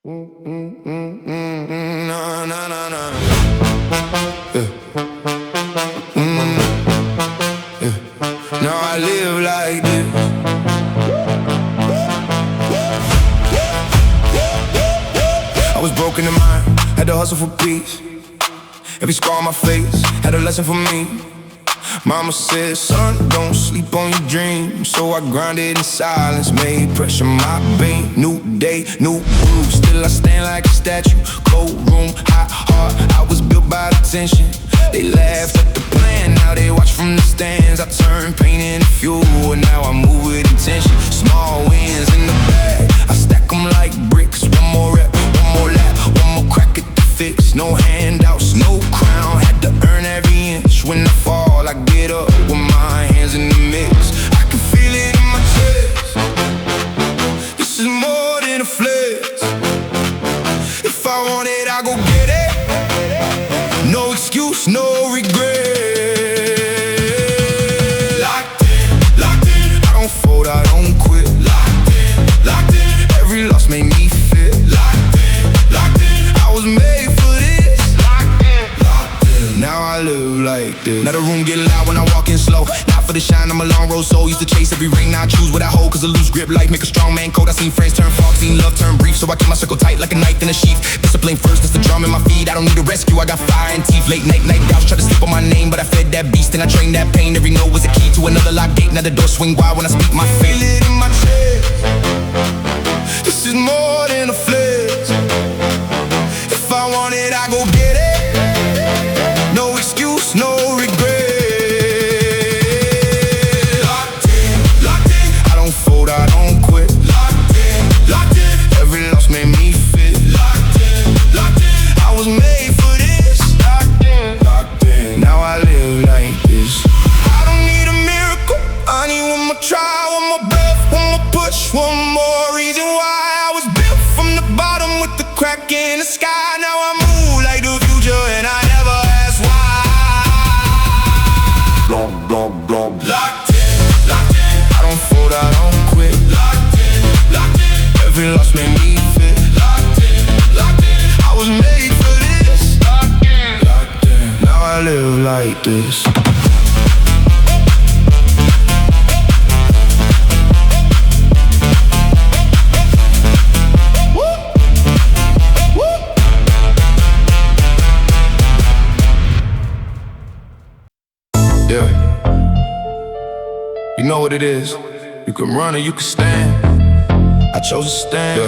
No, no, no, no. Yeah. Yeah. Now I live like this. I was broken in mind, had to hustle for peace. Every scar on my face had a lesson for me. Mama said, son, don't sleep on your dreams. So I grinded in silence, made pressure my beam. New day, new groove, still I stand like a statue. Cold room, hot heart, I was built by the tension. They laughed at the plan, now they watch from the stands. I turn pain into fuel, and now I move with intention. Small wins in the bag, I stack them like bricks. One more rep, one more lap, one more crack at the fix. No handouts, no crown, had to earn every inch. When I fall, I get up with my hands in the mix. I can feel it in my chest. This is more than a flex. If I want it, I go get it. No excuse, no regret. Locked in, locked in. I don't fold, I don't quit. Locked in, locked in. Every loss made me fit. Locked in, locked in. I was made for this. Locked in, locked in. Now I live like this. Now the room get loud when I walk in slow. Not for the shine, I'm a long road soul. Used to chase every ring, now I choose what I hold. Cause a loose grip life make a strong man cold. I seen friends turn fog, seen love turn brief. So I keep my circle tight like a knife in a sheath. Discipline first, that's the drum in my feet. I don't need a rescue, I got fire and teeth. Late night doubts, try to sleep on my name. But I fed that beast and I trained that pain. Every no was a key to another locked gate. Now the door swing wide when I speak my fate. Feel it in my chest. This is more than a flex. If I want it, I go get it. No excuse, no regret. Locked in, locked in. I don't fold, I don't quit. Locked in, locked in. Every loss made me fit. Locked in, locked in. I was made for this. Locked in, locked in. Now I live like this. I don't need a miracle, I need one more try, one more breath, one more push, one more reason why. I was built from the bottom with the crack in the sky. Now I move like the future and I never ask why. Locked in, locked in. I don't fold, I don't quit. Locked in, locked in. Every loss made me fit. Locked in, locked in. I was made for this. Locked in, locked in. Now I live like this. Yeah. You know what it is. You can run or you can stand. I chose to stand.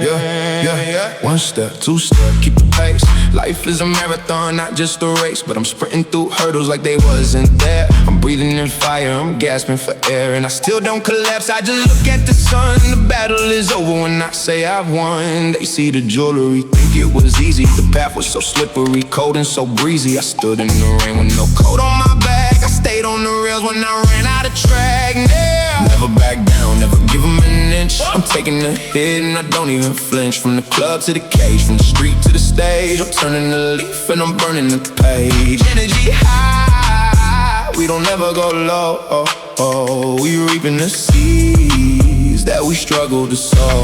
Yeah. One step, two step, keep the pace. Life is a marathon, not just a race. But I'm sprinting through hurdles like they wasn't there. I'm breathing in fire, I'm gasping for air. And I still don't collapse, I just look at the sun. The battle is over when I say I've won. They see the jewelry, think it was easy. The path was so slippery, cold and so breezy. I stood in the rain with no coat on my back. I stayed on the rails when I ran out of track. Never back down, never give them an inch. I'm taking the hit and I don't even flinch. From the club to the cage, from the street to the stage. I'm turning the leaf and I'm burning the page. Energy high, we don't ever go low. We reaping the seeds that we struggle to sow.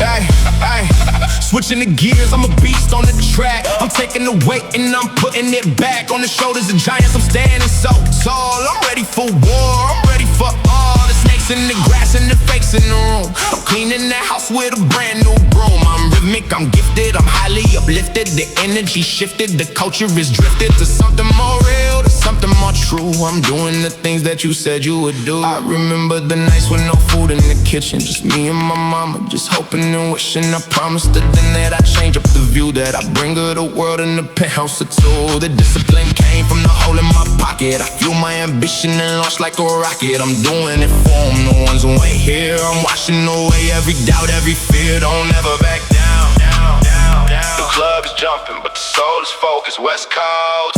Switching the gears, I'm a beast on the track. I'm taking the weight and I'm putting it back on the shoulders of giants. I'm standing so tall. I'm ready for war, I'm ready for all the snakes in the grass and the fakes in the room. I'm cleaning the house with a brand new broom. I'm rhythmic, I'm gifted, I'm highly uplifted. The energy shifted, the culture is drifted to something more real, to something more true. I'm doing the things that you said you would do. I remember the nights with no food in the kitchen, just me and my mama, just hoping and wishing. I promised her then that I'd change up the view, that I bring her the world in the penthouse or two. The discipline came from the hole in my pocket. I fuel my ambition and launch like a rocket. I'm doing it for them, the ones who ain't here. I'm washing away every doubt, every fear. Don't ever back down. The club is jumping, but the soul is focused. West Coast.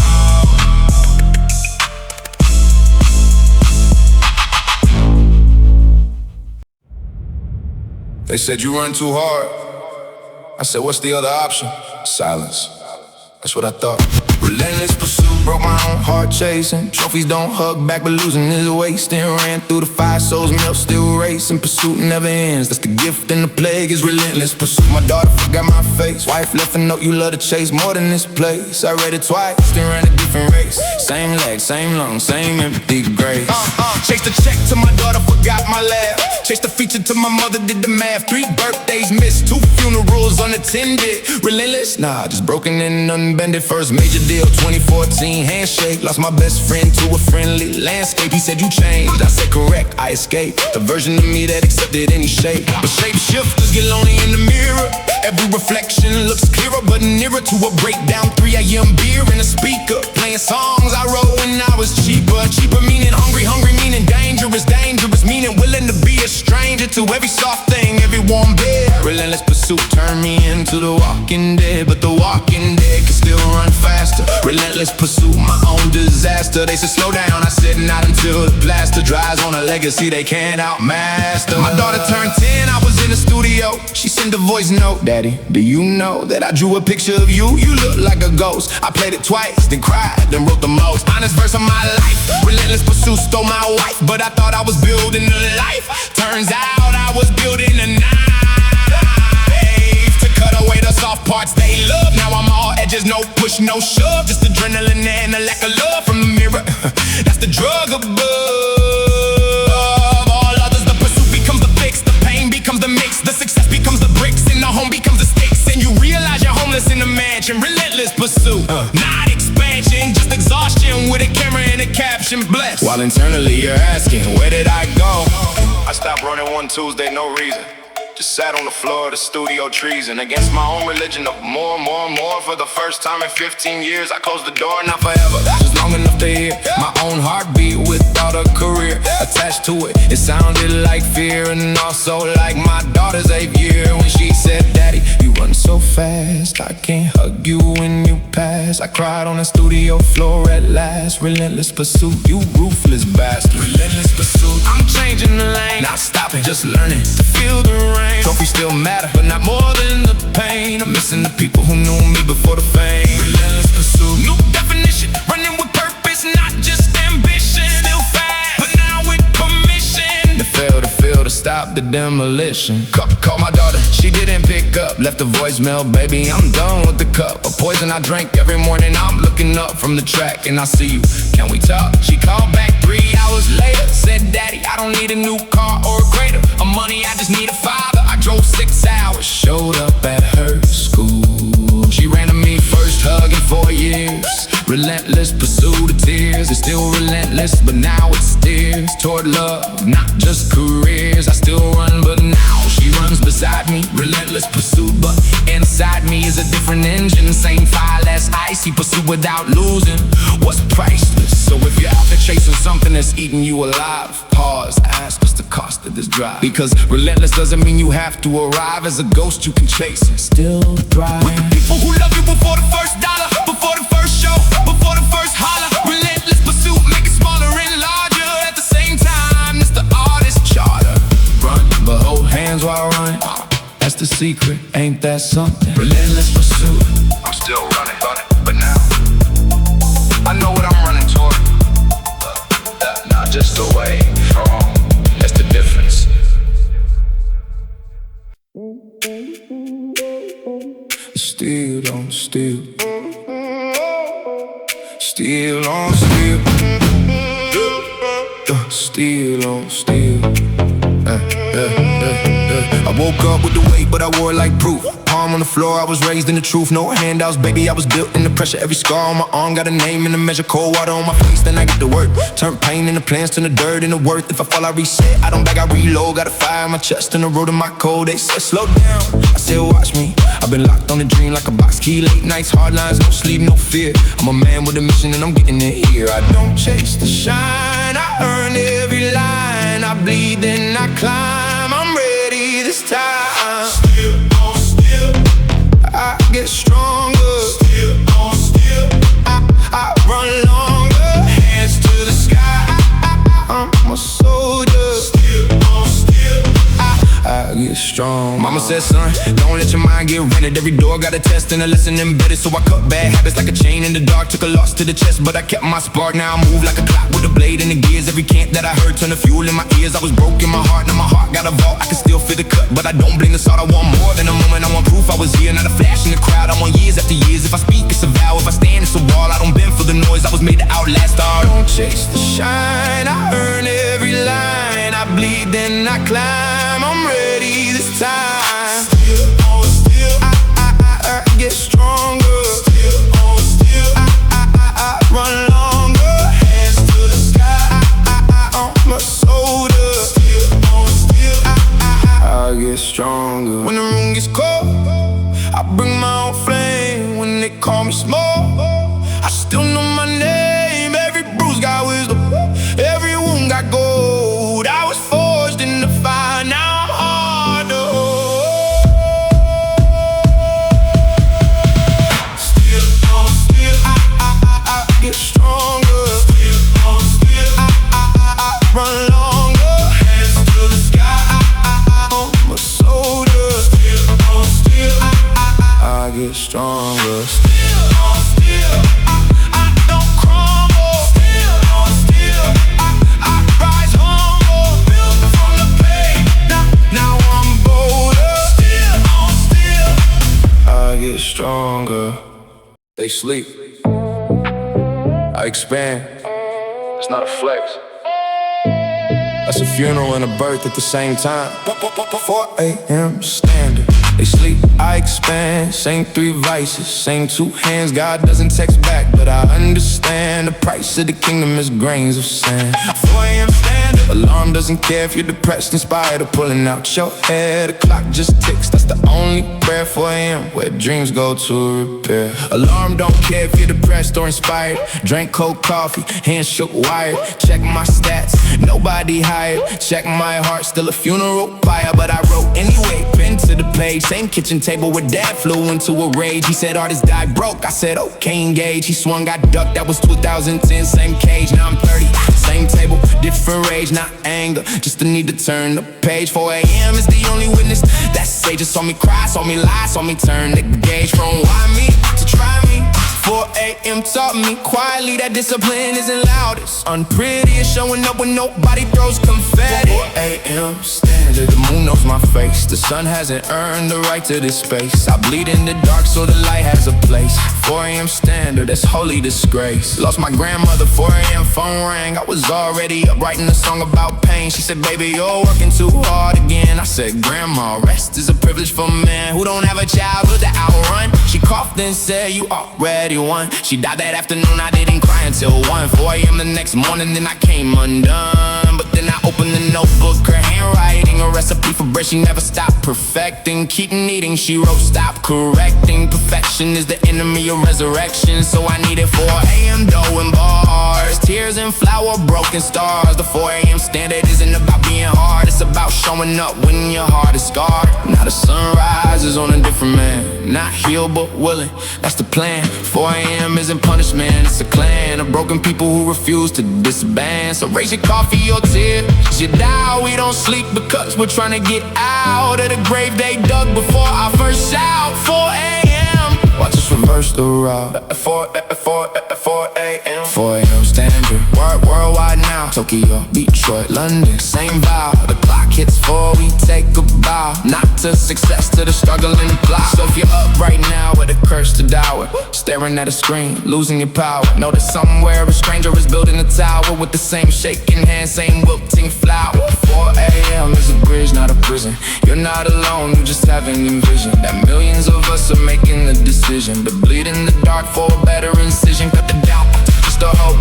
They said you run too hard. I said, what's the other option? Silence. That's what I thought. Relentless pursuit, broke my own heart chasing. Trophies don't hug back, but losing is wasting. Ran through the fire, souls melt, still racing. Pursuit never ends, that's the gift and the plague is relentless pursuit. My daughter forgot my face. Wife left a note, you love to chase more than this place. I read it twice, then ran a different race. Same leg, same lung, same empty grace. Chased the check till my daughter forgot my laugh. Chased the feature till my mother did the math. 3 birthdays missed, 2 funerals unattended. Relentless? Nah, just broken and unbended. First major deal, 2014 handshake. Lost my best friend to a friendly landscape. He said you changed, I said correct, I escaped. The version of me that accepted any shape. But shapeshifters get lonely in the mirror. Every reflection looks clearer, but nearer to a breakdown. 3 a.m. beer in a speaker, playing songs I wrote when I was cheaper. Cheaper meaning hungry, hungry meaning dangerous. Dangerous meaning willing to be a stranger to every soft thing, every warm bed. Relentless pursuit turned me into the walking dead, but the walking dead can still run faster. Relentless pursuit, my own disaster. They said slow down, I said not until the plaster dries on a legacy they can't outmaster. My daughter turned 10, I was in the studio. She sent a voice note. Daddy, do you know that I drew a picture of you? You look like a ghost. I played it twice, then cried, then wrote the most honest verse of my life. Relentless pursuit stole my wife, but I thought I was building a life. Turns out I was building a knife to cut away the soft parts they love. Now I'm all edges, no push, no shove. Just adrenaline and a lack of love from the mirror. That's the drug above all others. The pursuit becomes the fix, the pain becomes the mix, the success becomes the bricks, and the home becomes the stakes. And you realize you're homeless in a mansion. Relentless pursuit, not expansion, just exhaustion with a camera and a caption. Blessed. While internally you're asking, where did I go? I stopped running one Tuesday, no reason. Just sat on the floor of the studio treason against my own religion of more. For the first time in 15 years, I closed the door, not forever, just long enough to hear my own heartbeat without a career attached to it. It sounded like fear and also like my daughter's 8th year when she said, Daddy, you run so fast, I can't hug you when you pass. I cried on the studio floor at last. Relentless pursuit, you ruthless bastard. Relentless pursuit, I'm changing the lane, not stopping, just learning to feel the rain. Trophies still matter, but not more than the pain. I'm missing the people who knew me before the fame. Relentless pursuit, new definition, running with purpose, not just ambition. Still fast, but now with permission. To fail to stop the demolition. Call my daughter, she didn't pick up. Left a voicemail, baby, I'm done with the cup of poison I drank every morning. I'm looking up from the track and I see you, can we talk? She called back 3 hours later, said, Daddy, I don't need a new car or a greater of money, I just need a father. I drove 6 hours, showed up at her school. She ran to me, first hug in 4 years. Relentless pursuit of tears. It's still relentless, but now it steers toward love, not just careers. I still run, but now she runs beside me. Relentless pursuit, but inside me is a different engine. Same fire, less icy pursuit without losing what's priceless. So if you're out there chasing something that's eating you alive, pause, ask what's the cost of this drive. Because relentless doesn't mean you have to arrive as a ghost. You can chase and still thrive. With the people who love you before the first dollar, before the first show, before the first holler. Relentless pursuit, make it smaller and larger at the same time. It's the artist charter. Run, but hold hands while running. That's the secret, ain't that something? Relentless pursuit. I'm still running, but now I know what I'm running toward. Not just away from, that's the difference. Still on still. Still on still. Still on still. I woke up with the weight, but I wore it like proof. Palm on the floor, I was raised in the truth. No handouts, baby, I was built in the pressure. Every scar on my arm got a name and a measure. Cold water on my face, then I get to work. Turn pain into plans, turn the dirt into worth. If I fall, I reset, I don't beg, I reload. Got a fire in my chest and the road in my cold. They said, slow down, I said, watch me. I've been locked on a dream like a box key. Late nights, hard lines, no sleep, no fear. I'm a man with a mission and I'm getting it here. I don't chase the shine, I earn every line. I bleed, then I climb, I'm ready this time. Still on still, I get stronger. Still on still, I run longer. Hands to the sky, I'm a soldier. Still on still, I get stronger. strong. Mama said, son, don't let your mind get rented. Every door got a test and a lesson embedded. So I cut bad habits like a chain in the dark. Took a loss to the chest, but I kept my spark. Now I move like a clock with a blade in the gears. Every cant that I heard turned to fuel in my ears. I was broke in my heart, now my heart got a vault. I can still feel the cut, but I don't blame the salt. I want more than a moment, I want proof I was here. Not a flash in the crowd, I want years after years. If I speak, it's a vow. If I stand, it's a wall. I don't bend for the noise, I was made to outlast all. Don't chase the shine, I earn every line. I bleed, then I climb, I'm ready this time. Still on still, I get stronger. Still on still, I run longer. Hands to the sky, on my shoulder. Still on still, I get stronger. When the room gets cold, I bring my own flame. When they call me small, I still know my name. Every bruise got wisdom, every wound got gold. I was forged in the fire, now I'm hard to hold. Still on still, I get stronger. Still on still, I run longer. Hands to the sky, on my shoulder. Still on still, I get stronger. Still on still, I don't crumble. Still on still, I rise humble. Built from the pain, now I'm bolder. Still on still, I get stronger. They sleep, I expand. It's not a flex, that's a funeral and a birth at the same time. 4 a.m. standard. They sleep, I expand. Same 3 vices, same 2 hands. God doesn't text back, but I understand. The price of the kingdom is grains of sand. 4 a.m. standard. Alarm doesn't care if you're depressed, inspired, or pulling out your hair. The clock just ticks, that's the only prayer. 4 a.m. where dreams go to repair. Alarm don't care if you're depressed or inspired. Drank cold coffee, hands shook wired. Check my stats, nobody hired. Check my heart, still a funeral pyre. But I wrote anyway, pen to the page. Same kitchen table where dad flew into a rage. He said artists die broke, I said okay engage. He swung, got ducked, that was 2010. Same cage, now I'm 30, same table, different rage. Not anger, just the need to turn the page. 4 a.m. is the only witness that's sage. Just saw me cry, saw me lie, saw me turn the gauge. From why me to try me. 4 a.m. taught me quietly that discipline isn't loud, it's unpretty. It's showing up when nobody throws confetti. 4 a.m. standard, the moon knows my face. The sun hasn't earned the right to this space. I bleed in the dark so the light has a place. 4 a.m. standard, that's holy disgrace. Lost my grandmother, 4 a.m. phone rang. I was already up writing a song about pain. She said, baby, you're working too hard again. I said, grandma, rest is a privilege for men who don't have a childhood to outrun. She coughed and said, you already won. She died that afternoon, I didn't cry until 1. 4 a.m. the next morning, then I came undone. But then I opened the notebook, her handwriting, a recipe for bread she never stopped perfecting. Keep kneading, she wrote, stop correcting. Perfection is the enemy of resurrection, so I needed 4 a.m. dough and bars, tears and flour, broken stars. The 4 a.m. standard isn't about being hard, it's about showing up when your heart is scarred. Now the sun rises on a different man, not healed but willing, that's the plan. 4 a.m. isn't punishment, it's a clan of broken people who refuse to disband. So raise your coffee or tears, you die. We don't sleep because we're trying to get out of the grave they dug before our first shout. 4 a.m. watch us reverse the route. 4 a.m. 4 a.m. standard, worldwide now. Tokyo, Detroit, London, same vow. The clock hits 4, we take a bow. Not to success, to the struggle and the plow. So if you're up right now with a curse to dower, staring at a screen, losing your power, know that somewhere a stranger is building a tower with the same shaking hand, same wilting flower. 4 a.m. is a bridge, not a prison. You're not alone, you just haven't envisioned that millions of us are making the decision to bleed in the dark for a better incision. Cut the doubt, just a hope.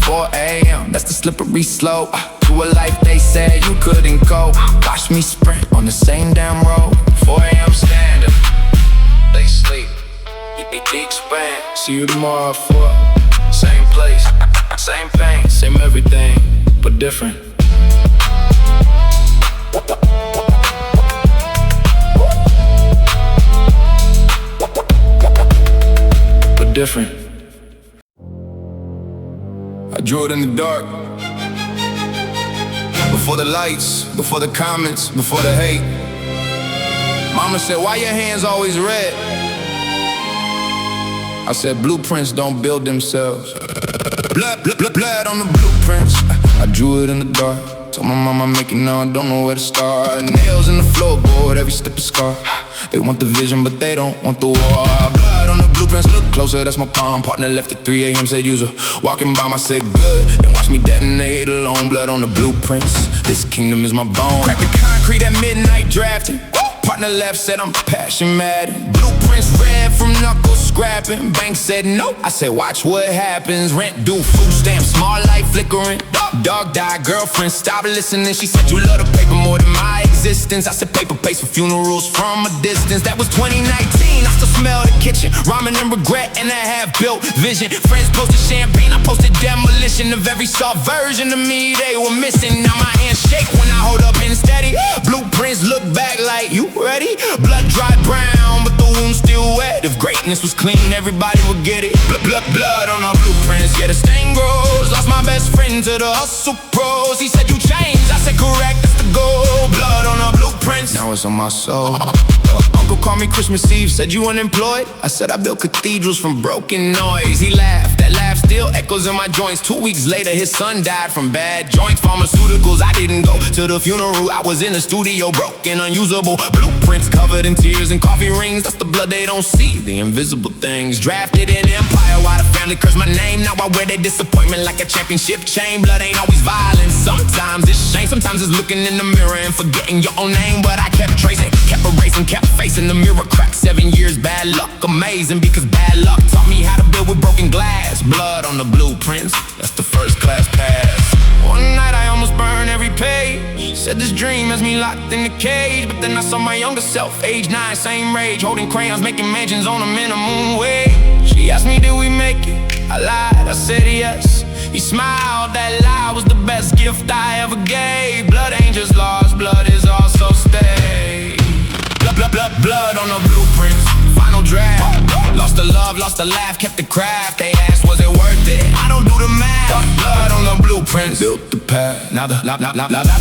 4 a.m. that's the slippery slope to a life they said you couldn't go. Watch me sprint on the same damn road. 4 a.m. standard, they sleep, they expand. See you tomorrow, 4, same place, same pain, same everything, but different. But different. I drew it in the dark, before the lights, before the comments, before the hate. Mama said, why your hands always red? I said, blueprints don't build themselves. Blood on the blueprints. I drew it in the dark. Told my mama make it now, I don't know where to start. Nails in the floorboard, every step a scar. They want the vision, but they don't want the war. Blood on the blueprints, look closer, that's my palm. Partner left at 3 a.m., said user. Walking by, I said good, then watch me detonate alone. Blood on the blueprints, this kingdom is my bone. Crack the concrete at midnight drafting. Partner left, said I'm passion mad. Blueprints red from knuckle scrapping. Bank said no, I said watch what happens. Rent due, food stamps, small light flickering. Dog died, girlfriend stop listening. She said you love the paper more than my existence. I said paper pays for funerals from a distance. That was 2019, I still smell the kitchen. Ramen and regret and a half-built vision. Friends posted champagne, I posted demolition of every soft version of me they were missing. Now my hands shake when I hold up and steady. Blueprints look back like you ready? Blood dry brown, but the wound's still wet. If greatness was clean, everybody would get it. Blood on our blueprints, yeah, the stain grows. Lost my best friend to the hustle pros. He said you changed, I said correct, that's the goal. Blood on our blueprints, now it's on my soul. Uncle called me Christmas Eve, said you unemployed? I said I built cathedrals from broken noise. He laughed, that laugh still echoes in my joints. 2 weeks later, his son died from bad joints. Pharmaceuticals, I didn't go to the funeral. I was in the studio, broken, unusable. Blueprints covered in tears and coffee rings. That's the blood they don't see, the invisible things. Drafted in empire, why the family cursed my name. Now I wear their disappointment like a championship chain. Blood ain't always violence, sometimes it's shame. Sometimes it's looking in the mirror and forgetting your own name. But I kept tracing, kept erasing, kept facing the mirror crack. 7 years bad luck, amazing because bad luck taught me how to build with broken glass. Blood on the blueprints, that's the first class pass. One night I almost burned every page. Said this dream has me locked in the cage. But then I saw my younger self, age 9, same rage, holding crayons, making mansions on a minimum wage. She asked me, did we make it? I lied, I said yes. He smiled, that lie was the best gift I ever gave. Blood ain't just lost, blood is also stayed. Blood on the blueprints, final draft. Lost the love, lost the laugh, kept the craft. They asked, was it worth it? I don't do the math. Blood on the blueprints, built the path. Now the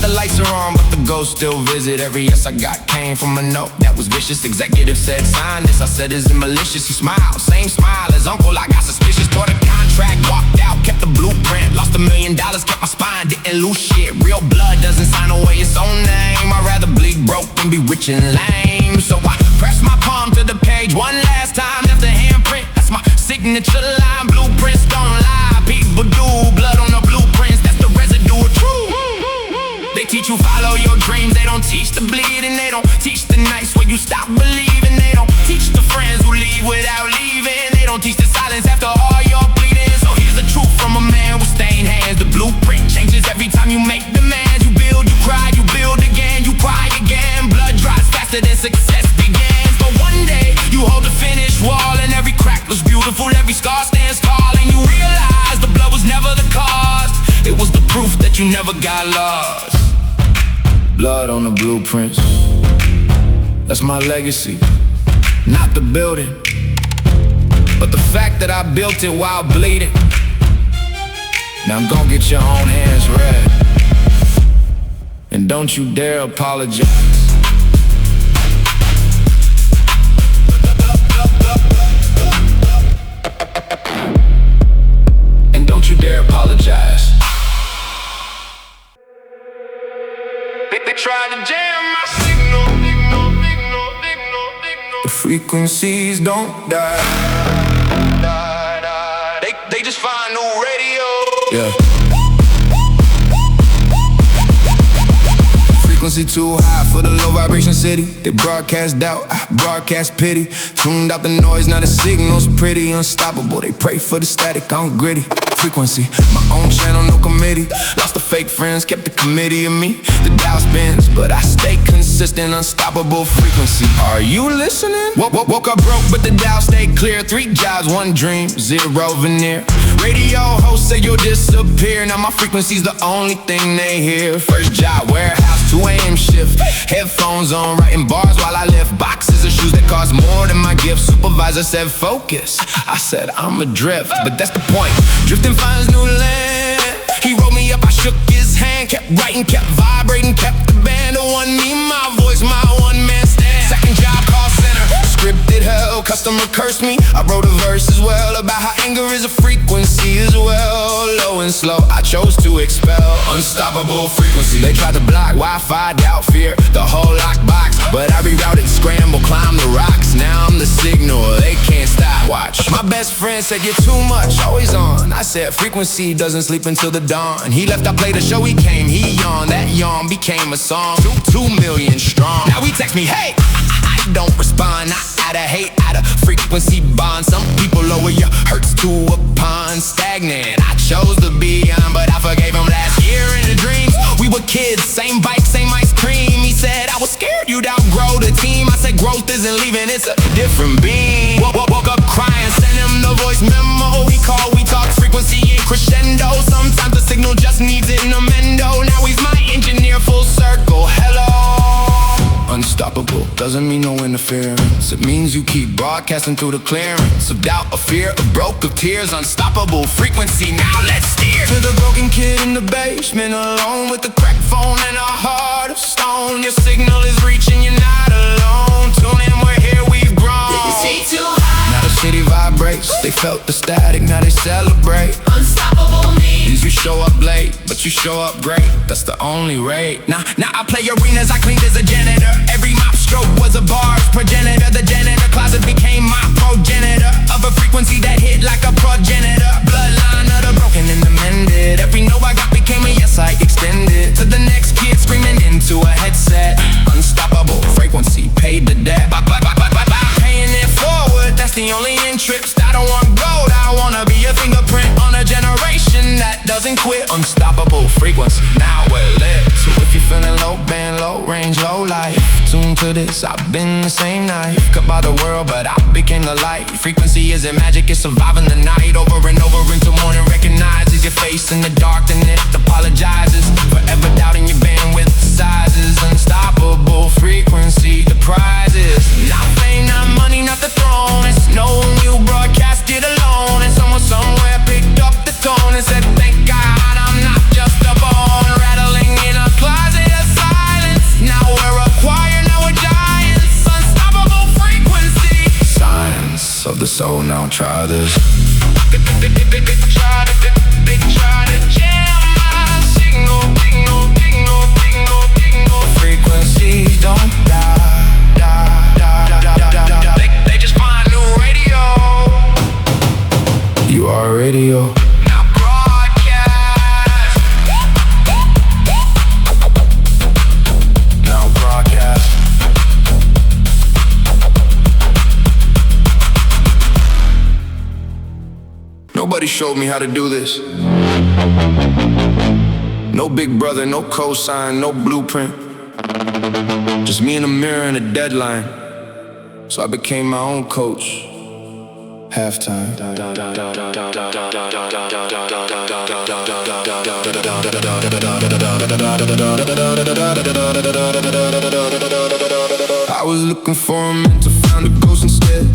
lights are on, but the ghosts still visit. Every yes I got came from a note that was vicious. Executive said, sign this. I said, is it malicious? He smiled, same smile as uncle. I got suspicious, tore the contract, walked out, kept the blueprint. Lost $1 million, kept my spine, didn't lose shit. Real blood doesn't sign away its own name. I'd rather bleed broke than be rich and lame. So I pressed my palm to the page one last time, left a handprint, that's my signature line. Blueprints don't lie, people do. Blood on the blueprints, that's the residue of truth. They teach you follow your dreams, they don't teach the bleeding. They don't teach the nights where you stop believing. They don't teach the friends who leave without leaving. They don't teach the silence after all your bleeding. So here's the truth from a man with stained hands. The blueprint changes every time you make demands. You build, you cry, you build again, you cry again. Blood dries faster than success begins. But one day, you hold the finished wall, and every crack looks beautiful, every scar stands tall. And you realize the blood was never the cause, it was the proof that you never got lost. Blood on the blueprints, that's my legacy. Not the building, but the fact that I built it while bleeding. Now go get your own hands red, and don't you dare apologize. And don't you dare apologize. They tried to jam my signal. The frequencies don't die. They just find new radio. Yeah. Frequency too high for the low vibration city. They broadcast doubt, I broadcast pity. Tuned out the noise, now the signal's pretty unstoppable. They pray for the static, I'm gritty. Frequency, my own channel, no committee. Lost the fake friends, kept the committee of me. The dial spins, but I stay consistent, unstoppable frequency. Are you listening? Woke up broke, but the dial stayed clear. 3 jobs, 1 dream, 0 veneer. Radio host say you'll disappear. Now my frequency's the only thing they hear. First job, warehouse, 2 a.m. shift. Headphones on, writing bars while I lift. Boxes of shoes that cost more than my gift. Supervisor said focus, I said I'm adrift. But that's the point, drifting finds new land. He rolled me up, I shook his hand. Kept writing, kept vibrating, kept the band. The one me, my voice, my one man stand. Second job, customer cursed me. I wrote a verse as well about how anger is a frequency as well. Low and slow, I chose to expel unstoppable frequency. They tried to block Wi-Fi, doubt, fear, the whole lockbox, but I rerouted, scramble, climb the rocks. Now I'm the signal, they can't stop. Watch. My best friend said you're too much, always on. I said frequency doesn't sleep until the dawn. He left, I played a show, he came, he yawned. That yawn became a song, 2 million strong. Now he text me, hey, I don't respond, not out of hate, out of frequency bond. Some people lower your hurts to a pond. Stagnant, I chose to be on, but I forgave him last year in the dreams. We were kids, same bike, same ice cream. He said I was scared you'd outgrow the team. I said growth isn't leaving, it's a different beam. Woke up crying, sent him the voice memo. He called, we talked frequency in crescendo. Sometimes the signal just needs an amendo. Now he's my engineer, full circle, hello. Unstoppable doesn't mean no interference. It means you keep broadcasting through the clearance of doubt, of fear, of broke, of tears. Unstoppable frequency, now let's steer. To the broken kid in the basement, alone with a cracked phone and a heart of stone. Your signal is reaching, you're not alone. Tune in, we're here, we've grown. Too high. Now the city vibrates, they felt the static, now they celebrate. Unstoppable means you show up late, but you show up great. That's the only rate. Now I play arenas, I cleaned as a janitor. Every mop stroke was a bar's progenitor. The janitor closet became my progenitor of a frequency that hit like a progenitor. Bloodline of the broken and the mended. Every no I got became a yes I extended. To the next kid screaming into a headset. Unstoppable frequency, paid the debt. Paying it forward, that's the only interest. I don't want gold, I wanna be a fingerprint on a generation that doesn't quit. Unstoppable frequency, now we're lit. So if you're feeling low, band, low range, low life, tune to this, I've been the same knife. Cut by the world, but I became the light. Frequency isn't magic, it's surviving the night. Over and over until morning recognizes your face in the dark, then it apologizes. Forever doubting your bandwidth sizes. Unstoppable frequency, the prizes. Not fame, not money, not the throne. It's knowing you broadcast it alone. And someone somewhere picked up the tone and said, thank God I'm not just a bone rattling in a closet of silence. Now we're a choir, now we're giants. Unstoppable frequency. Science of the soul, now try this. They try to jam my signal. Frequencies don't die. They just find new radio. You are radio. Now broadcast. Now broadcast. Nobody showed me how to do this. No big brother, no cosign, no blueprint. Just me in the mirror and a deadline. So I became my own coach. Halftime. I was looking for a mentor, found a ghost instead.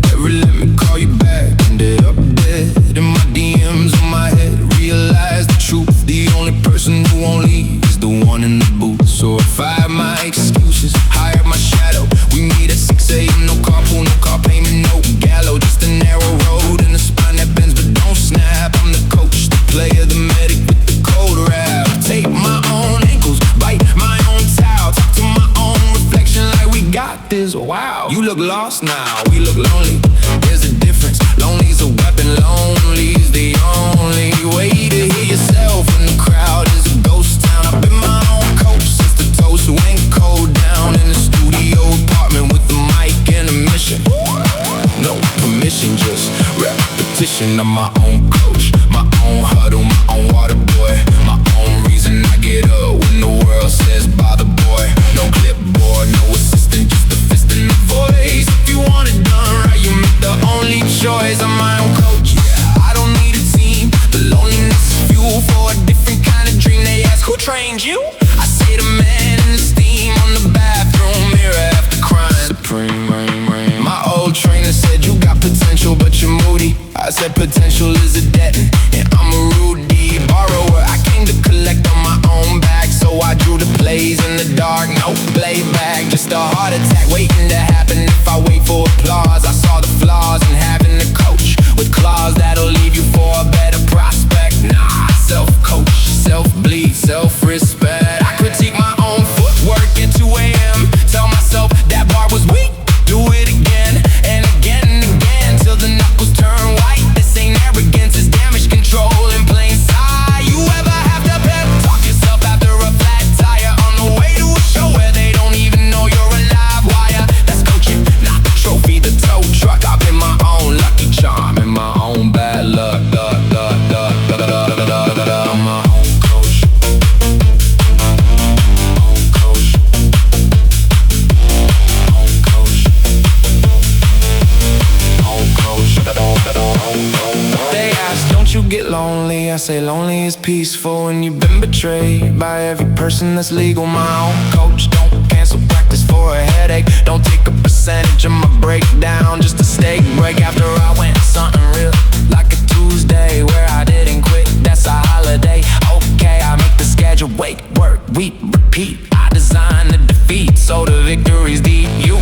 Never let me call you back, ended up dead. In my DMs on my head, realized the truth. The only person who won't leave is the one in the booth. So if I have my excuses, hire my shadow. We meet at 6 a.m, no carpool, no car payment, no gallows. Just a narrow road and a spine that bends but don't snap. I'm the coach, the player, the medic with the cold rap. Tape my own ankles, bite my own towel. Talk to my own reflection like we got this, wow. You look lost now, we look lonely. There's a difference, lonely's a weapon. Lonely's the only way to hear yourself when the crowd is a ghost town. I've been my own coach since the toast went cold down. In the studio apartment with the mic and a mission. No permission, just repetition. I'm my own coach, my own huddle, my own water boy. My own reason I get up when the world says bother boy. No clipboard, no assistant, just a fist in the voice. If you want it done right, you make the only choice. I'm my own coach, yeah, I don't need a team. The loneliness is fuel for a different kind of dream. They ask who trained you? I say the man in the steam on the bathroom mirror after crying. Supreme rain. My old trainer said you got potential but you're moody. I said potential is a debt and I'm a Rudy borrower. I came to collect on my own back, so I drew the plays in the dark. No playback, just a heart attack waiting to happen. If I wait for applause, I saw the get lonely, I say lonely is peaceful when you've been betrayed by every person that's legal. My own coach, don't cancel practice for a headache. Don't take a percentage of my breakdown, just a steak break after I went something real, like a Tuesday where I didn't quit, that's a holiday. Okay, I make the schedule, wake, work, weep, repeat. I design the defeat, so the victory's deep. You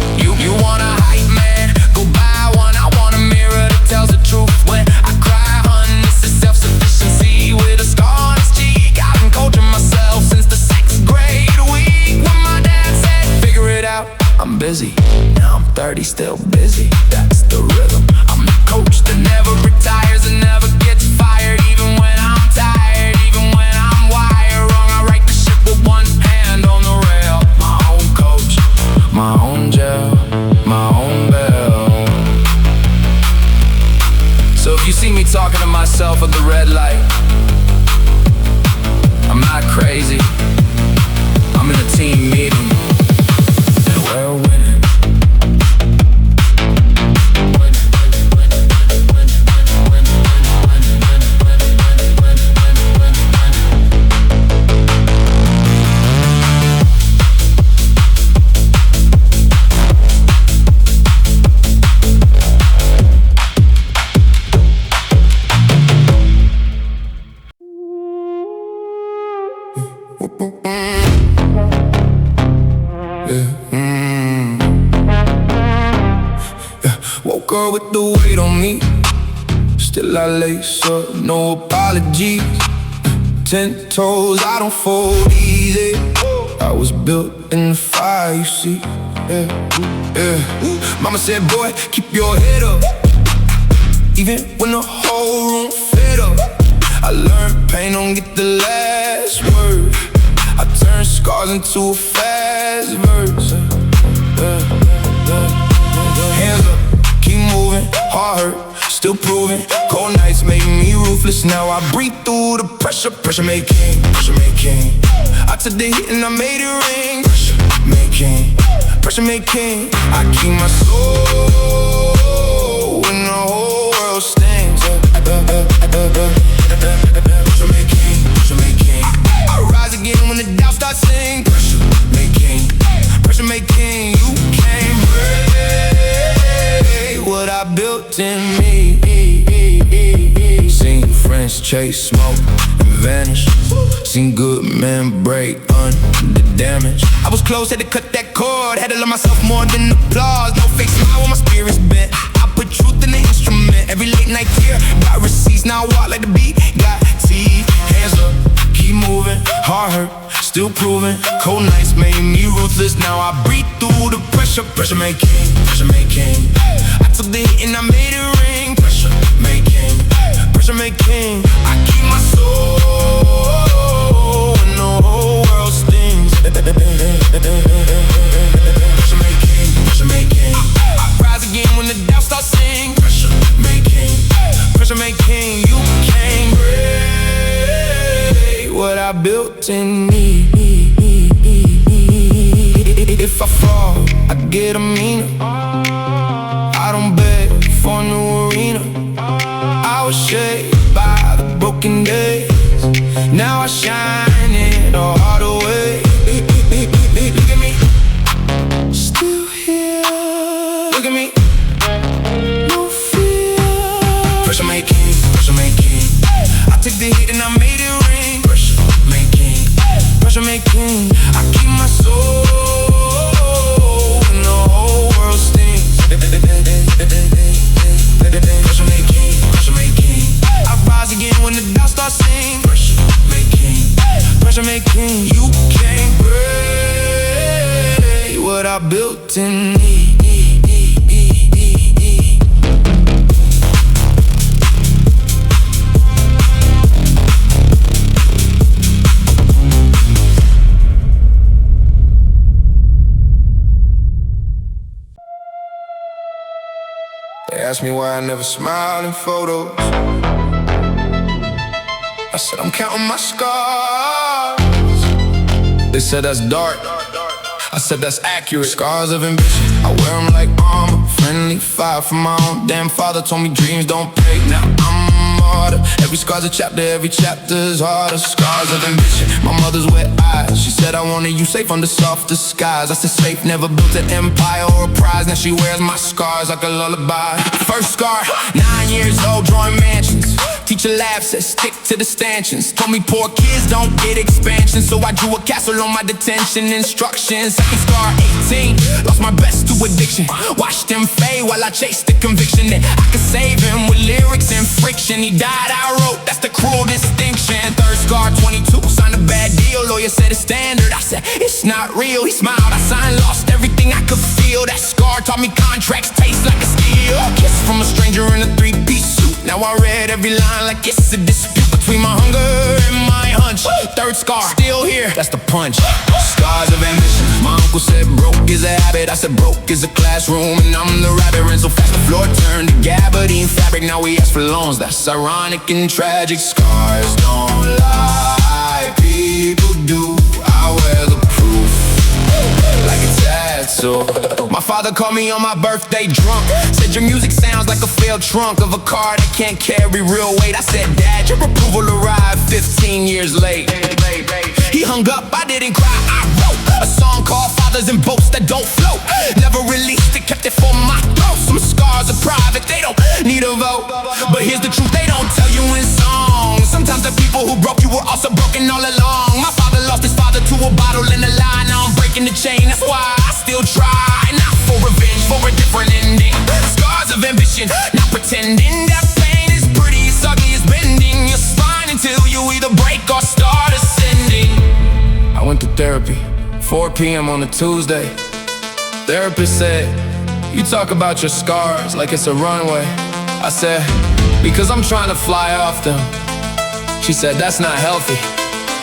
want a hype man? Go buy one. I want a mirror that tells the truth when I cry, hun. This is self-sufficiency with a scar on its cheek. I've been coaching myself since the 6th grade week when my dad said, figure it out. I'm busy, now I'm 30, still busy. That's the rhythm. I'm the coach that never retires and never gets fired, even when I'm tired, even when I'm wired wrong. I write the ship with one hand on the rail. My own coach, my own jail, my own bell. So if you see me talking to myself at the red light, I'm not crazy. I'm in a team meeting and we're winning. Woke up with the weight on me, still I lace up, no apologies. 10 toes, I don't fold easy. I was built in the fire, you see. Mama said, boy, keep your head up, even when the whole room fed up. I learned pain don't get the last word. I turned scars into a fast verse. Hands up, keep moving, heart hurt, still proving. Cold nights made me ruthless, now I breathe through the pressure. Pressure make king, pressure make king. I took the hit and I made it ring. Pressure make king, pressure make king. I keep my soul when the whole world stings. Pressure make king, pressure make king. I rise again when the doubt starts sing. Pressure make king, pressure make king. You can't break what I built in me. Seen friends chase smoke and vanish, seen good men break under damage. I was close, had to cut that cord, had to love myself more than applause. No fake smile when my spirit's bent. I put truth in the instrument. Every late night tear, got receipts. Now I walk like the beat got teeth. Hands up, keep moving, heart hurt, still proving. Cold nights made me ruthless, now I breathe through the pressure. Pressure make king, pressure make king. I took the hit and I made it ring. Pressure make king, pressure make king. I keep my soul when the whole world stings. Pressure make king, pressure make king. I rise again when the doubt starts sing. Pressure make king, pressure make king. You can't break what I built in me. If I fall, I get a meaner. I don't beg for a new arena. I was shaped by the broken days, now I shine in a harder way. Look at me, still here. Look at me, no fear. Pressure make king, pressure make king. I took the hit and I made it ring. Pressure make king, pressure make king. I keep my soul when the whole world stings. Pressure make king, pressure make king. I rise again when the doubt starts sing. Pressure make king, pressure make king. You can't break what I built in me. They asked me why I never smiled in photos. I said I'm counting my scars. They said that's dark, I said that's accurate. Scars of ambition, I wear them like armor. Friendly fire from my own damn father told me dreams don't pay. Now I'm harder. Every scar's a chapter, every chapter's harder. Scars of ambition, my mother's wet eyes. She said I wanted you safe under softer skies. I said safe, never built an empire or a prize. Now she wears my scars like a lullaby. First scar, 9 years old, drawing mansions. Teacher laughed, said stick to the stanchions. Told me poor kids don't get expansion, so I drew a castle on my detention instructions. Second scar, 18, lost my best to addiction. Watched him fade while I chased the conviction that I could save him with lyrics and friction. He died, I wrote, that's the cruel distinction. Third scar, 22, signed a bad deal. Lawyer said it's standard, I said it's not real. He smiled, I signed, lost everything I could feel. That scar taught me contracts taste like a steal. Kiss from a stranger in a three-piece suit. Now I read every line like it's a dispute between my hunger and my hunch. Third scar, still here, that's the punch. Scars of ambition. My uncle said broke is a habit. I said broke is a classroom, and I'm the rabbit. Ran so fast the floor turned to gabardine fabric. Now we ask for loans, that's ironic and tragic. Scars don't lie, people do. I wear the proof like a tattoo. My father called me on my birthday drunk. Said your music sounds like a failed trunk of a car that can't carry real weight. I said, Dad, your approval arrived 15 years late. He hung up, I didn't cry, I wrote a song called Fathers and Boats That Don't Float. Never released it, kept it for my throat. Some scars are private, they don't need a vote. But here's the truth, they don't tell you in songs. Sometimes the people who broke you were also broken all along. My father lost his father to a bottle and a lie. Now I'm breaking the chain, that's why I still try. Not for revenge, for a different ending. Scars of ambition, not pretending that pain is pretty, it's ugly, it's bending your spine until you either break or start ascending. I went to therapy, 4 p.m. on a Tuesday. Therapist said, you talk about your scars like it's a runway. I said, because I'm trying to fly off them. She said, that's not healthy.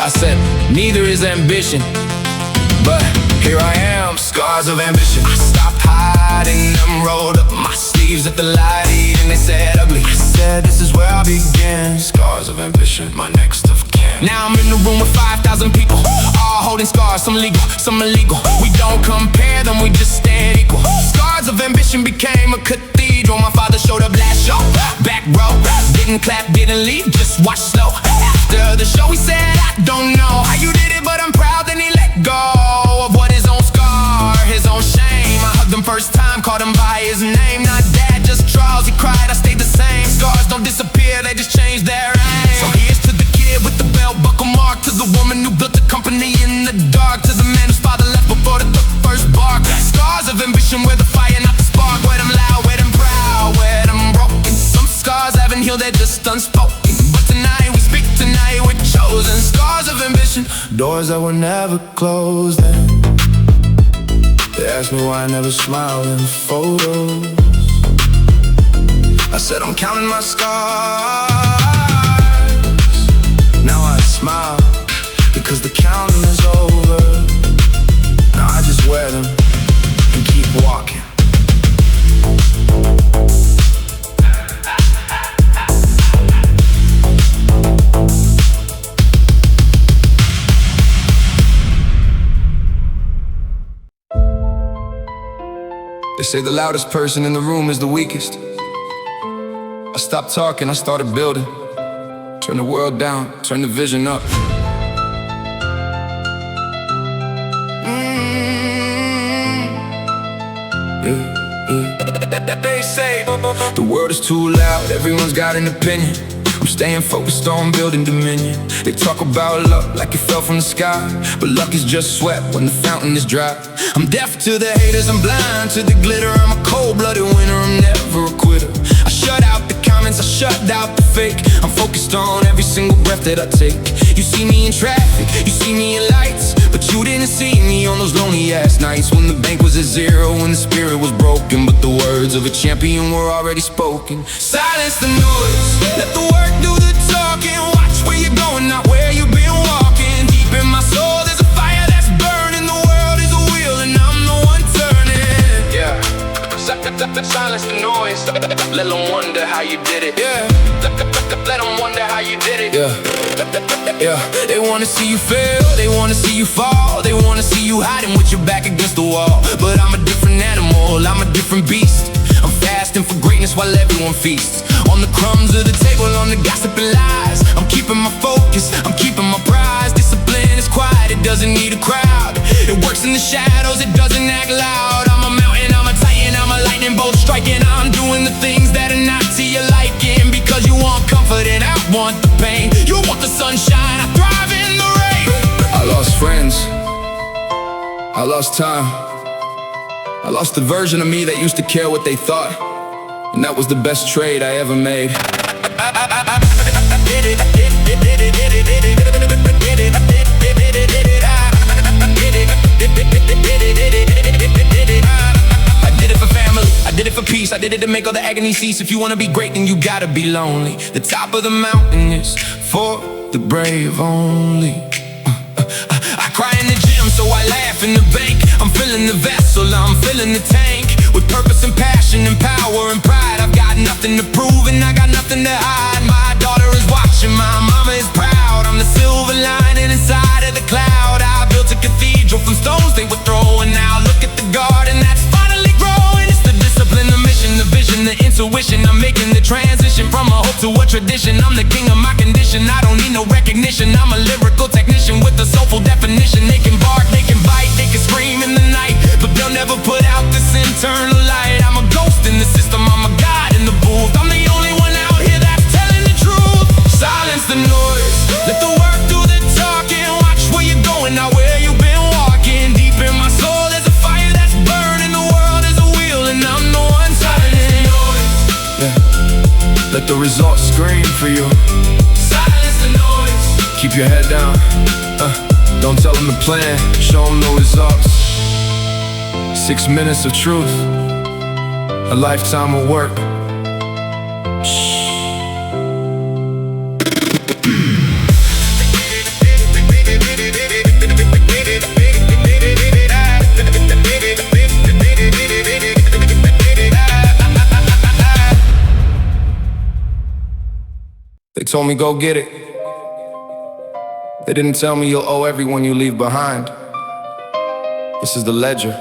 I said, neither is ambition. But here I am, scars of ambition. I stopped hiding them, rolled up my sleeves at the light, and they said ugly. I said, this is where I begin. Scars of ambition, my next of kin. Now I'm in the room with 5,000 people, all holding scars, some legal, some illegal. We don't compare them, we just stand equal. Scars of ambition became a cathedral. My father showed up last show, back row. Didn't clap, didn't leave, just watch slow. After the show he said, I don't know how you did it, but I'm proud. Then he let go of what his own scar, his own shame. I hugged him first time, called him by his name. Not dad, just Charles, he cried, I stayed the same. Scars don't disappear, they just change their aim. So here's to the kid with the belt buckle mark, to the woman who built the company in the dark, to the man whose father left before the first bark. Scars of ambition, where the fire, not the spark. Where them loud, where them proud, where them broken. Some scars haven't healed, they're just unspoken. But tonight we speak, tonight we're chosen. Scars of ambition, doors that were never closed. They asked me why I never smiled in photos. I said I'm counting my scars. Now I smile because the counting is over. Now I just wear them and keep walking. They say the loudest person in the room is the weakest. I stopped talking, I started building. Turn the world down, turn the vision up. They say the world is too loud, everyone's got an opinion. I'm staying focused on building dominion. They talk about luck like it fell from the sky, but luck is just sweat when the fountain is dry. I'm deaf to the haters, I'm blind to the glitter. I'm a cold-blooded winner, I'm never a quitter. I shut out the comments, I shut out the fake. I'm focused on every single breath that I take. You see me in traffic, you see me in lights, but you didn't see me on those lonely ass nights when the bank was at zero, when the spirit was broken, but the words of a champion were already spoken. Silence the noise, let the work do the talking. Watch where you're going, not where you've been walking. Deep in my soul there's a fire that's burning. The world is a wheel and I'm the one turning. Yeah, silence the noise, let them wonder how you did it. Yeah, let them wonder how you did it. Yeah, they wanna see you fail, they wanna see you fall, they wanna see you hiding with your back against the wall. But I'm a different animal, I'm a different beast. I'm fasting for greatness while everyone feasts. On the crumbs of the table, on the gossip and lies. I'm keeping my focus, I'm keeping my prize. Discipline is quiet, it doesn't need a crowd. It works in the shadows, it doesn't act loud. I'm a mountain, I'm a titan, I'm a lightning bolt striking. I'm doing the things that are not to your liking. Because you want comfort and I want the pain. You want the sunshine, I thrive in the rain. I lost friends, I lost time, I lost the version of me that used to care what they thought. And that was the best trade I ever made. I did it for family, I did it for peace, I did it to make all the agony cease. If you wanna be great, then you gotta be lonely. The top of the mountain is for the brave only. I cry in the gym, so I laugh in the bank. I'm filling the vessel, I'm filling the tank. With purpose and passion and power and pride. I've got nothing to prove and I got nothing to hide. My daughter is watching, my mama is proud. I'm the silver lining inside of the cloud. I built a cathedral from stones they were throwing. Now look at the garden that's finally growing. It's the discipline, the mission, the vision, the intuition. I'm making the transition from a hope to a tradition. I'm the king of my condition, I don't need no recognition. I'm a lyrical technician with a soulful definition. They can bark, they can bite, they can scream in the night, but they'll never put out this internal light. I'm a ghost in the system, I'm a god in the booth. I'm the only one out here that's telling the truth. Silence the noise, let the work do the talking. Watch where you're going, not where you've been walking. Deep in my soul there's a fire that's burning. The world is a wheel and I'm the one turning. Yeah, let the results scream for you. Silence the noise, keep your head down. Don't tell them the plan, show them the results. 6 minutes of truth, a lifetime of work. They told me go get it. They didn't tell me you'll owe everyone you leave behind. This is the ledger,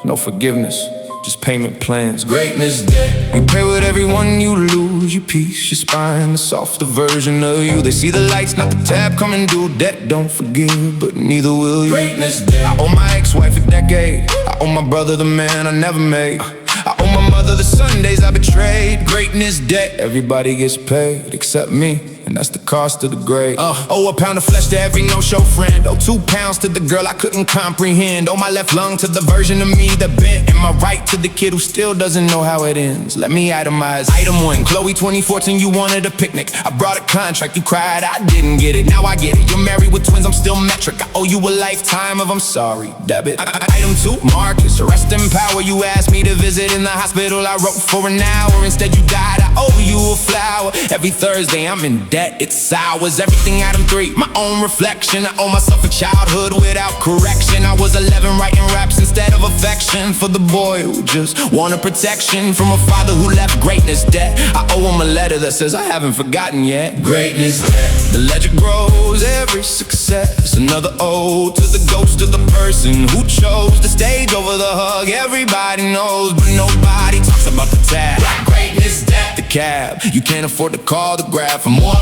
no forgiveness, just payment plans. Greatness debt, you pay with everyone you lose. Your peace, your spine, the softer version of you. They see the lights, not the tab coming due. Debt don't forgive, but neither will you. Greatness debt, I owe my ex-wife a decade. I owe my brother the man I never made. I owe my mother the Sundays I betrayed. Greatness debt, everybody gets paid except me, and that's the cost of the grade. Owe a pound of flesh to every no-show friend. Owe 2 pounds to the girl I couldn't comprehend. Owe my left lung to the version of me that bent. And my right to the kid who still doesn't know how it ends. Let me itemize. Item 1, Chloe 2014, you wanted a picnic. I brought a contract, you cried, I didn't get it. Now I get it, you're married with twins, I'm still metric. I owe you a lifetime of I'm sorry, debit. Item 2, Marcus, rest in power. You asked me to visit in the hospital, I wrote for an hour. Instead you died, I owe you a flower. Every Thursday I'm in debt, it's ours. Everything Item 3, my own reflection. I owe myself a childhood without correction. I was 11 writing raps instead of affection. For the boy who just wanted protection from a father who left greatness debt. I owe him a letter that says I haven't forgotten yet. Greatness debt, the ledger grows, every success another ode to the ghost of the person who chose the stage over the hug. Everybody knows, but nobody talks about the tab. Greatness debt, the cab you can't afford to call the grab for more.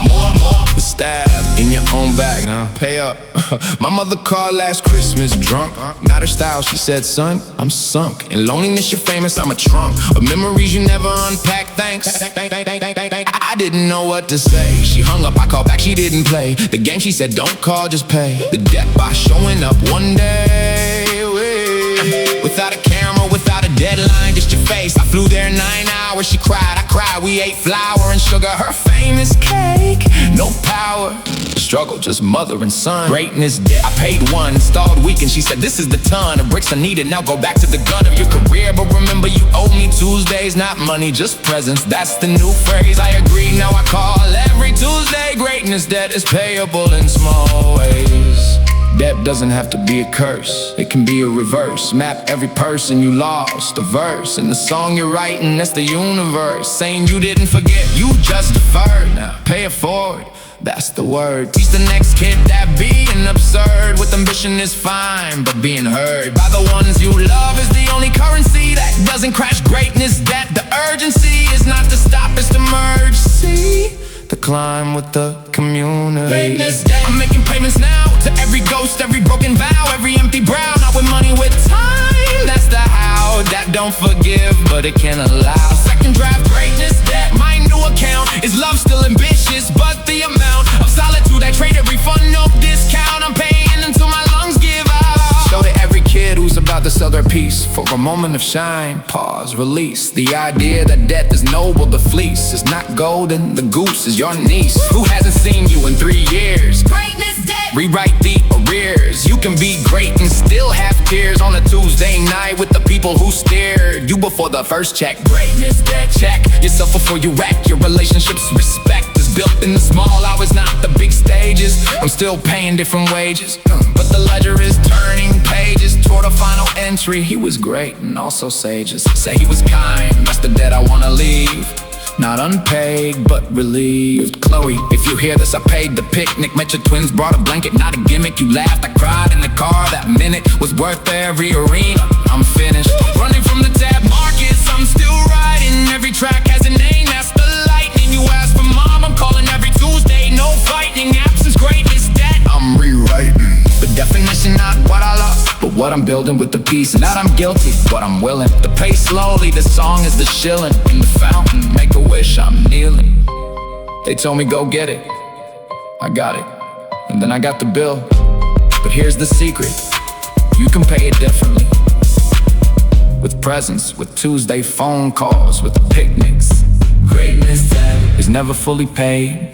The stab in your own bag, pay up. My mother called last Christmas drunk. Not her style, she said, son, I'm sunk. In loneliness you're famous, I'm a trunk of memories you never unpack, thanks. I didn't know what to say. She hung up, I called back, she didn't play the game. She said, don't call, just pay the debt by showing up one day. Without a camera, without a deadline, just your face. I flew there 9 hours, she cried, I cried. We ate flour and sugar, her famous cake. No power, struggle, just mother and son. Greatness debt, I paid one, installed week, and she said this is the ton of bricks I needed. Now go back to the gun of your career, but remember you owe me Tuesdays, not money, just presents. That's the new phrase, I agree, now I call every Tuesday. Greatness debt is payable in small ways. Debt doesn't have to be a curse, it can be a reverse. Map every person you lost, a verse in the song you're writing, that's the universe saying you didn't forget, you just deferred. Now pay it forward, that's the word. Teach the next kid that being absurd with ambition is fine, but being heard by the ones you love is the only currency that doesn't crash. Greatness debt, the urgency is not to stop, it's to merge. climb with the community. Greatness debt. I'm making payments now to every ghost, every broken vow, every empty brow. Not with money, with time. That's the how. That don't forgive, but it can allow. Second draft, greatness debt. My new account is love still ambitious, but the amount of solitude I trade, every fund, no discount. I'm paying until my lungs give out. Show to every kid who's about to sell their piece for a moment of shine. Pause, release the idea that death is noble. The fleece is not golden, the goose is your niece who hasn't seen you in 3 years. Greatness debt. Rewrite the arrears. You can be great and still have tears on a Tuesday night with the people who stared you before the first check. Greatness debt. Check yourself before you wreck your relationships. Respect is built in the small hours, not the big stages. I'm still paying different wages, but the ledger is turning pages toward a final entry. He was great and also sages say he was kind. That's the debt I wanna leave. Not unpaid, but relieved. Chloe, if you hear this, I paid the picnic. Met your twins, brought a blanket, not a gimmick. You laughed, I cried in the car. That minute was worth every arena. I'm finished running from the tab markets. I'm still riding. Every track has a name, that's the lightning. You ask for mom, I'm calling every Tuesday. No fighting, absence, greatness, debt. I'm rewriting the definition, not what I lost, but what I'm building with the pieces. Not I'm guilty, but I'm willing to pay slowly. The song is the shilling in the fountain. Make a wish, I'm kneeling. They told me go get it, I got it, and then I got the bill. But here's the secret, you can pay it differently. With presents, with Tuesday phone calls, with the picnics. Greatness debt is never fully paid,